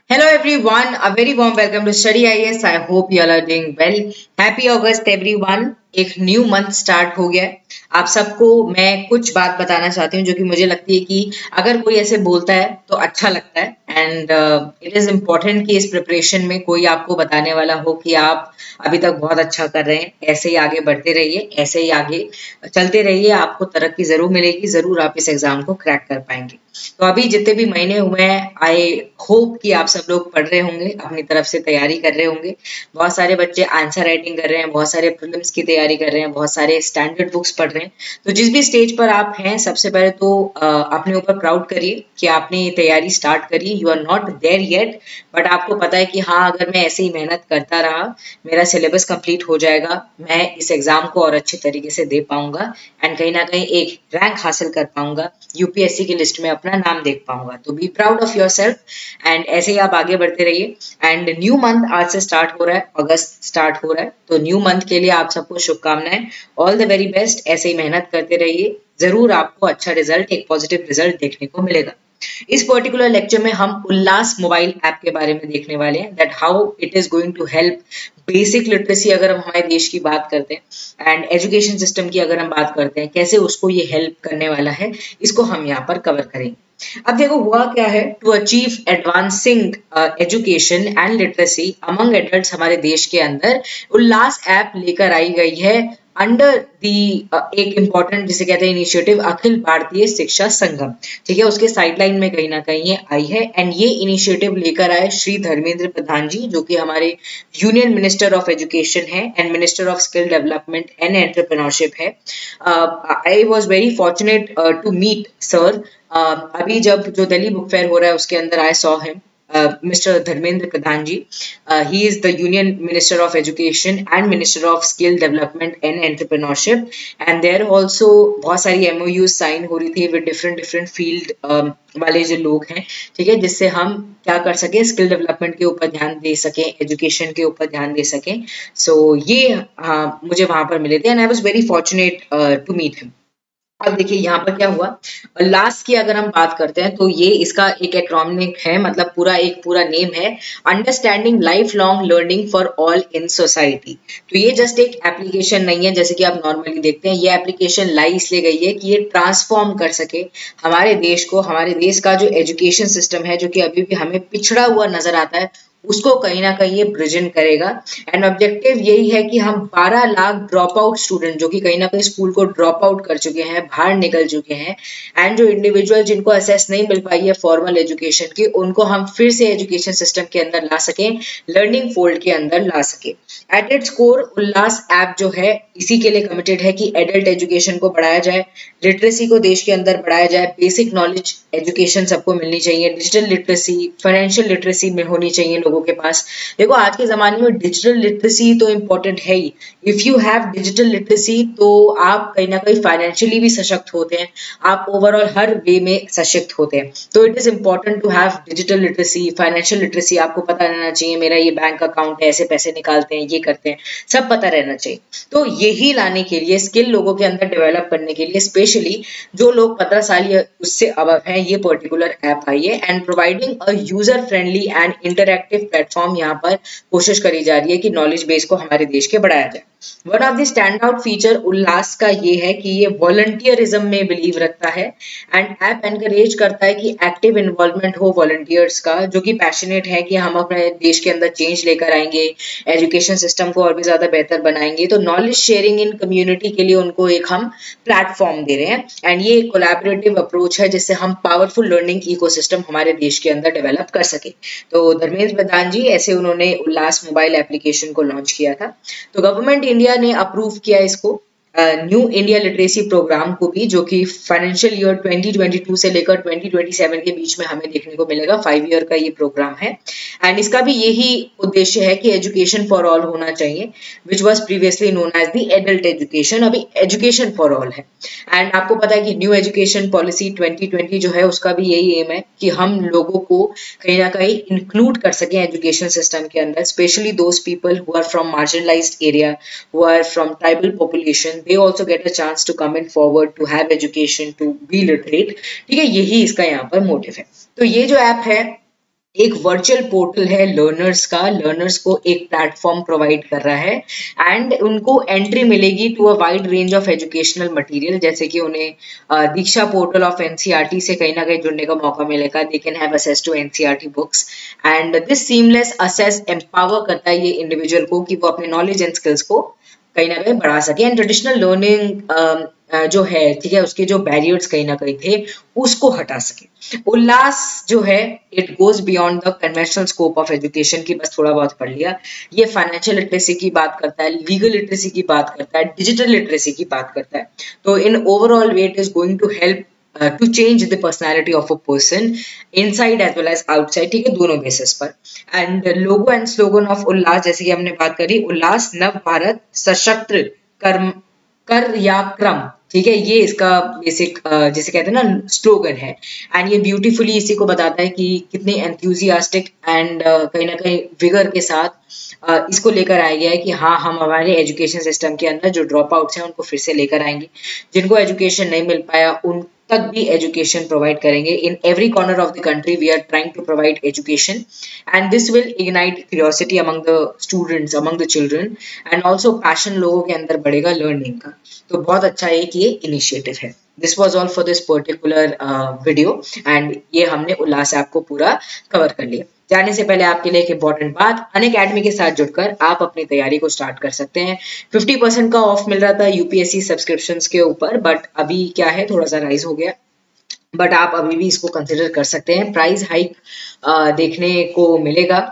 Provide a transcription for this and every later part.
Hello everyone, a very warm welcome to Study IAS. I hope you all are doing well. Happy August everyone. एक new month start हो गया है। आप सबको मैं कुछ बात बताना चाहती हूँ जो कि मुझे लगती है कि अगर कोई ऐसे बोलता है तो अच्छा लगता है एंड इट इज इम्पोर्टेंट कि इस प्रिपरेशन में कोई आपको बताने वाला हो कि आप अभी तक बहुत अच्छा कर रहे हैं, ऐसे ही आगे बढ़ते रहिए, ऐसे ही आगे चलते रहिए, आपको तरक्की जरूर मिलेगी, जरूर आप इस एग्जाम को क्रैक कर पाएंगे। तो अभी जितने भी महीने हुए हैं आई होप कि आप सब लोग पढ़ रहे होंगे, अपनी तरफ से तैयारी कर रहे होंगे। बहुत सारे बच्चे आंसर राइटिंग कर रहे हैं, बहुत सारे प्रीलिम्स की तैयारी कर रहे हैं, बहुत सारे स्टैंडर्ड बुक्स पढ़ रहे हैं। तो जिस भी स्टेज पर आप हैं सबसे पहले तो अपने ऊपर प्राउड करिए कि आपने ये तैयारी स्टार्ट करी। You are not there yet, but आपको पता है कि हाँ, अगर मैं ऐसे ही मेहनत करता रहा मेरा सिलेबस कंप्लीट हो जाएगा, मैं इस एग्जाम को और अच्छे तरीके से दे पाऊंगा एंड कहीं ना कहीं एक रैंक हासिल कर पाऊंगा, यूपीएससी की लिस्ट में अपना नाम देख पाऊंगा। तो be proud of your self and ऐसे ही आप आगे बढ़ते रहिए। एंड न्यू मंथ आज से स्टार्ट हो रहा है, अगस्त स्टार्ट हो रहा है, तो न्यू मंथ के लिए आप सबको शुभकामनाएं। ऑल द वेरी बेस्ट, ऐसे ही मेहनत करते रहिए, जरूर आपको अच्छा रिजल्ट, एक पॉजिटिव रिजल्ट देखने को मिलेगा। इस पर्टिकुलर लेक्चर में हम उल्लास मोबाइल ऐप के बारे में देखने वाले हैं, that how it is going to help basic literacy अगर हम हमारे देश की बात करते हैं एंड एजुकेशन सिस्टम की अगर हम बात करते हैं, कैसे उसको ये हेल्प करने वाला है, इसको हम यहाँ पर कवर करेंगे। अब देखो हुआ क्या है, to achieve advancing education and literacy among adults हमारे देश के अंदर उल्लास ऐप लेकर आई गई है अंडर दी एक इंपॉर्टेंट जिसे कहते हैं इनिशिएटिव अखिल भारतीय शिक्षा संगम। ठीक है, उसके साइडलाइन में कहीं ना कहीं ये आई है एंड ये इनिशिएटिव लेकर आए श्री धर्मेंद्र प्रधान जी, जो कि हमारे यूनियन मिनिस्टर ऑफ एजुकेशन है and minister of skill development and entrepreneurship है। I was very fortunate to meet sir. अभी जब जो दिल्ली बुक फेयर हो रहा है उसके अंदर I saw him, Mr. Dharmendra Pradhan ji. He is the Union Minister of Education and Minister of Skill Development and Entrepreneurship. And there also बहुत सारी MOUs साइन हो रही थी with different field वाले जो लोग हैं, ठीक है, जिससे हम क्या कर सके, स्किल डेवलपमेंट के ऊपर ध्यान दे सकें, एजुकेशन के ऊपर ध्यान दे सकें। सो ये मुझे वहां पर मिले थे and I was very fortunate to meet him. अब देखिए यहाँ पर क्या हुआ, लास्ट की अगर हम बात करते हैं तो ये इसका एक एक्रोनिक है, मतलब पूरा नेम है understanding life long learning for all in society. तो ये जस्ट एक एप्लीकेशन नहीं है जैसे कि आप नॉर्मली देखते हैं, ये एप्लीकेशन लाई इसलिए गई है कि ये ट्रांसफॉर्म कर सके हमारे देश को, हमारे देश का जो एजुकेशन सिस्टम है जो कि अभी भी हमें पिछड़ा हुआ नजर आता है, उसको कहीं ना कहीं ये ब्रिजन करेगा। एंड ऑब्जेक्टिव यही है कि हम 12 लाख ड्रॉप आउट स्टूडेंट जो कि कहीं ना कहीं स्कूल को ड्रॉप आउट कर चुके हैं, बाहर निकल चुके हैं, एंड जो इंडिविजुअल जिनको असेस नहीं मिल पाई है फॉर्मल एजुकेशन की, उनको हम फिर से एजुकेशन सिस्टम के अंदर ला सकें, लर्निंग फोल्ड के अंदर ला सके। At its core Ullas app जो है इसी के लिए कमिटेड है कि एडल्ट एजुकेशन को बढ़ाया जाए, लिटरेसी को देश के अंदर बढ़ाया जाए, बेसिक नॉलेज एजुकेशन सबको मिलनी चाहिए, डिजिटल लिटरेसी, फाइनेंशियल लिटरेसी में होनी चाहिए लोगों के पास। देखो आज के जमाने में डिजिटल लिटरेसी तो इम्पोर्टेंट है ही। If you have digital literacy तो आप कहीं ना कहीं फाइनेंशियली भी सशक्त होते हैं, आप ओवरऑल हर वे में सशक्त होते हैं। तो it is important to have digital literacy, financial literacy आपको पता रहना चाहिए, मेरा ये बैंक अकाउंट है, ऐसे पैसे निकालते हैं, ये करते हैं, सब पता रहना चाहिए। तो यही लाने के लिए, स्किल लोगों के अंदर डेवलप करने के लिए, स्पेशली जो लोग 15 साल या उससे अबव हैं, ये पर्टिकुलर ऐप आई है and providing a user friendly and interactive platform यहाँ पर कोशिश करी जा रही है कि नॉलेज बेस को हमारे देश के बढ़ाया जाए। One of the stand out feature Ullas का ये है कि ये वॉलंटियरिज्म में बिलीव रखता है एंड ऐप एनकरेज करता है कि एक्टिव इन्वॉल्वमेंट हो वॉलंटियर्स का, जो कि पैशनेट है कि हम अपने देश के अंदर चेंज लेकर आएंगे, एजुकेशन सिस्टम को और भी ज्यादा बेहतर बनाएंगे। तो नॉलेज शेयरिंग इन कम्युनिटी के लिए उनको एक हम प्लेटफॉर्म दे रहे हैं एंड ये एक कोलैबोरेटिव अप्रोच है जिससे हम पावरफुल लर्निंग इकोसिस्टम हमारे देश के अंदर डेवलप कर सके। तो धर्मेंद्र प्रधान जी ऐसे उन्होंने उल्लास मोबाइल एप्लीकेशन को लॉन्च किया था। तो गवर्नमेंट इंडिया ने अप्रूव किया इसको, न्यू इंडिया लिटरेसी प्रोग्राम को भी, जो कि फाइनेंशियल ईयर 2022 से लेकर 2027 के बीच में हमें देखने को मिलेगा। 5 ईयर का ये प्रोग्राम है एंड इसका भी यही उद्देश्य है कि एजुकेशन फॉर ऑल होना चाहिए, which was previously known as the adult education, अभी एजुकेशन फॉर ऑल है। एंड आपको पता है कि न्यू एजुकेशन पॉलिसी 2020 जो है उसका भी यही एम है कि हम लोगों को कहीं ना कहीं इंक्लूड कर सकें एजुकेशन सिस्टम के अंदर, specially those people who are from marginalised area, who are from tribal population, they also get a chance to come in forward to have education, to be literate। ठीक है, यही इसका यहाँ पर मोटिव है। तो ये जो ऐप है एक वर्चुअल पोर्टल है लर्नर्स का, लर्नर्स को एक प्लेटफॉर्म प्रोवाइड कर रहा है एंड उनको एंट्री मिलेगी to a wide range of educational material, जैसे कि उन्हें दीक्षा पोर्टल ऑफ एनसीईआरटी से कहीं ना कहीं जुड़ने का मौका मिलेगा। They can have access to NCERT books and this seamless access empower करता है ये इंडिविजुअल को कि वो अपने नॉलेज एंड स्किल्स को कहीं ना कहीं बढ़ा सके। एंड ट्रेडिशनल लर्निंग जो है, ठीक है, उसके जो बैरियर्स कहीं ना कहीं थे उसको हटा सके। उल्लास जो है it goes beyond the conventional scope of education की, बस थोड़ा बहुत पढ़ लिया। ये फाइनेंशियल लिटरेसी की बात करता है, लीगल लिटरेसी की बात करता है, डिजिटल लिटरेसी की बात करता है। तो in overall way it is going to help to change the personality of a person inside as well as outside, ठीक है, दोनों बेसिस पर। And logo and slogan of Ullas, जैसे कि हमने बात करी, उल्लास नव भारत सशक्त कर्म कर या क्रम, ठीक है, ये इसका बेसिक जैसे कहते हैं ना स्लोगन है। एंड ये ब्यूटीफुली इसी को बताता है कि कितने एंथुजियास्टिक एंड कहीं ना कहीं विगर के साथ इसको लेकर आया गया है कि हाँ, हम हमारे एजुकेशन सिस्टम के अंदर जो ड्रॉप आउट्स हैं उनको फिर से लेकर आएंगे, जिनको एजुकेशन नहीं मिल पाया उन तक भी एजुकेशन प्रोवाइड करेंगे। In every corner of the country we are trying to provide education and this will ignite curiosity among the students, among the children, and also passion लोगों के अंदर बढ़ेगा लर्निंग का। तो बहुत अच्छा एक ये इनिशिएटिव है। This was all for this particular video and ये हमने उल्लास ऐप को पूरा कवर कर लिया। जाने से पहले आपके लिए एक इंपॉर्टेंट बात, अनअकैडमी के साथ जुड़कर आप अपनी तैयारी को स्टार्ट कर सकते हैं। 50% का ऑफ मिल रहा था यूपीएससी सब्सक्रिप्शंस के ऊपर, बट अभी क्या है, थोड़ा सा राइज हो गया, बट आप अभी भी इसको कंसिडर कर सकते हैं। प्राइस हाइक देखने को मिलेगा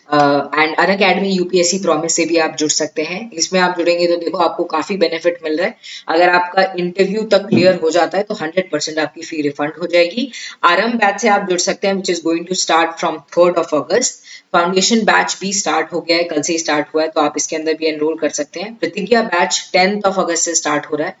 एंड अनअकैडमी यूपीएससी प्रॉमिस से भी आप जुड़ सकते हैं। इसमें आप जुड़ेंगे तो देखो आपको काफी बेनिफिट मिल रहा है। अगर आपका इंटरव्यू तक क्लियर हो जाता है तो 100% आपकी फी रिफंड हो जाएगी। आरंभ बैच से आप जुड़ सकते हैं which is going to start from 3rd August. Foundation batch भी स्टार्ट हो गया है, कल से ही स्टार्ट हुआ है, तो आप इसके अंदर भी एनरोल कर सकते हैं। प्रतिज्ञा बैच 10th अगस्त से स्टार्ट हो रहा है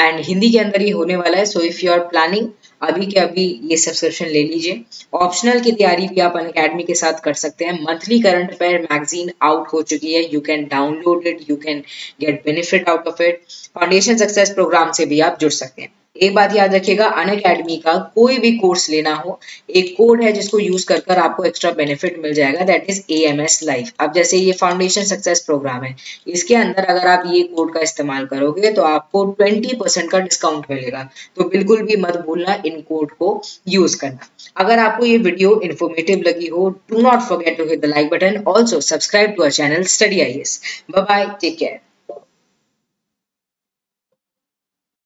एंड हिंदी के अंदर ये होने वाला है। So if you are planning, अभी के अभी ये सब्सक्रिप्शन ले लीजिए। ऑप्शनल की तैयारी भी आप अनअकैडमी के साथ कर सकते हैं। Monthly current affair magazine out हो चुकी है, you can download it, you can get benefit out of it. Foundation success programme से भी आप जुड़ सकते हैं। एक बात याद रखिएगा, अनअकैडमी का कोई भी कोर्स लेना हो, एक कोड है जिसको यूज कर आपको एक्स्ट्रा बेनिफिट मिल जाएगा, दैट इज AMS लाइव। अब जैसे ये फाउंडेशन सक्सेस प्रोग्राम है, इसके अंदर अगर आप ये कोड का इस्तेमाल करोगे तो आपको 20% का डिस्काउंट मिलेगा। तो बिल्कुल भी मत भूलना इन कोड को यूज करना। अगर आपको ये वीडियो इन्फॉर्मेटिव लगी हो, do not forget to hit the like button, also subscribe to our channel study IAS। Bye bye, take care.